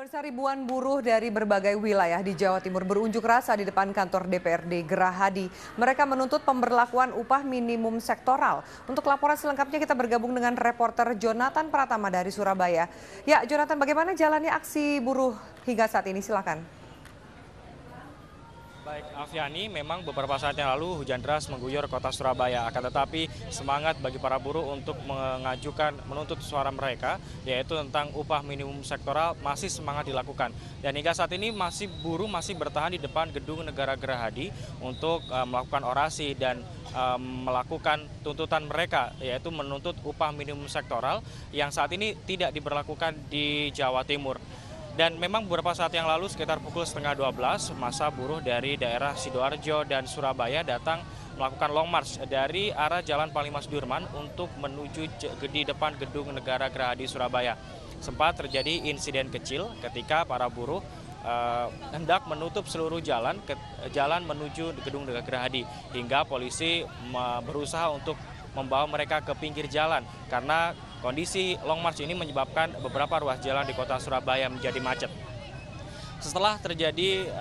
Pemirsa, ribuan buruh dari berbagai wilayah di Jawa Timur berunjuk rasa di depan kantor DPRD Gerahadi. Mereka menuntut pemberlakuan upah minimum sektoral. Untuk laporan selengkapnya kita bergabung dengan reporter Jonathan Pratama dari Surabaya. Ya, Jonathan, bagaimana jalannya aksi buruh hingga saat ini? Silakan. Baik, Alfiani, memang beberapa saat yang lalu hujan deras mengguyur kota Surabaya. Akan tetapi semangat bagi para buruh untuk menuntut suara mereka, yaitu tentang upah minimum sektoral, masih semangat dilakukan. Dan hingga saat ini buruh masih bertahan di depan Gedung Negara Gerahadi untuk melakukan orasi dan melakukan tuntutan mereka, yaitu menuntut upah minimum sektoral yang saat ini tidak diberlakukan di Jawa Timur. Dan memang beberapa saat yang lalu sekitar pukul 11:30 massa buruh dari daerah Sidoarjo dan Surabaya datang melakukan long march dari arah Jalan Panglima Sudirman untuk menuju di depan Gedung Negara Gerahadi Surabaya. Sempat terjadi insiden kecil ketika para buruh hendak menutup seluruh jalan menuju Gedung Negara Gerahadi hingga polisi berusaha untuk membawa mereka ke pinggir jalan karena kondisi long march ini menyebabkan beberapa ruas jalan di kota Surabaya menjadi macet. Setelah terjadi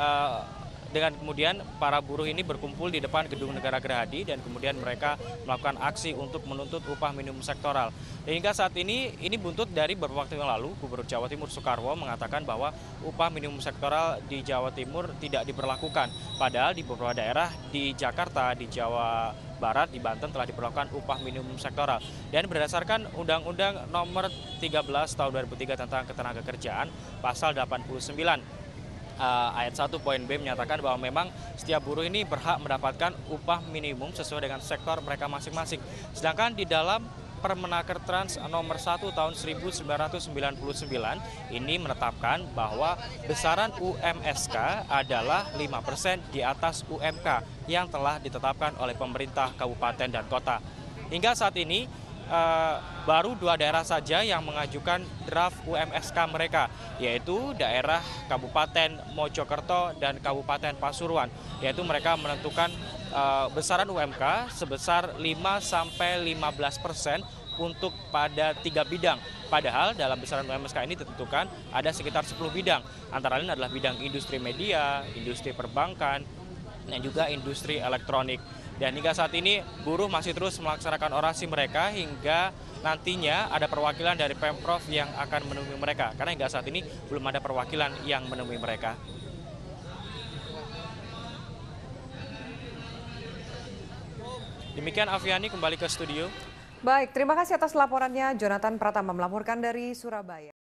dengan kemudian para buruh ini berkumpul di depan Gedung Negara Gerahadi dan kemudian mereka melakukan aksi untuk menuntut upah minimum sektoral. Hingga saat ini buntut dari beberapa waktu yang lalu, Gubernur Jawa Timur Soekarwo mengatakan bahwa upah minimum sektoral di Jawa Timur tidak diberlakukan. Padahal di beberapa daerah di Jakarta, di Jawa Barat, di Banten telah diberlakukan upah minimum sektoral. Dan berdasarkan Undang-Undang Nomor 13 Tahun 2003 tentang Ketenagakerjaan, Pasal 89 ayat 1 poin B menyatakan bahwa memang setiap buruh ini berhak mendapatkan upah minimum sesuai dengan sektor mereka masing-masing. Sedangkan di dalam Permenaker Trans nomor 1 tahun 1999 ini menetapkan bahwa besaran UMSK adalah 5% di atas UMK yang telah ditetapkan oleh pemerintah kabupaten dan kota. Hingga saat ini baru 2 daerah saja yang mengajukan draft UMSK mereka, yaitu daerah Kabupaten Mojokerto dan Kabupaten Pasuruan, yaitu mereka menentukan besaran UMK sebesar 5-15% untuk pada 3 bidang. Padahal dalam besaran UMSK ini ditentukan ada sekitar 10 bidang, antara lain adalah bidang industri media, industri perbankan, dan juga industri elektronik. Dan hingga saat ini buruh masih terus melaksanakan orasi mereka hingga nantinya ada perwakilan dari Pemprov yang akan menemui mereka. Karena hingga saat ini belum ada perwakilan yang menemui mereka. Demikian Alfiani, kembali ke studio. Baik, terima kasih atas laporannya. Jonathan Pratama melaporkan dari Surabaya.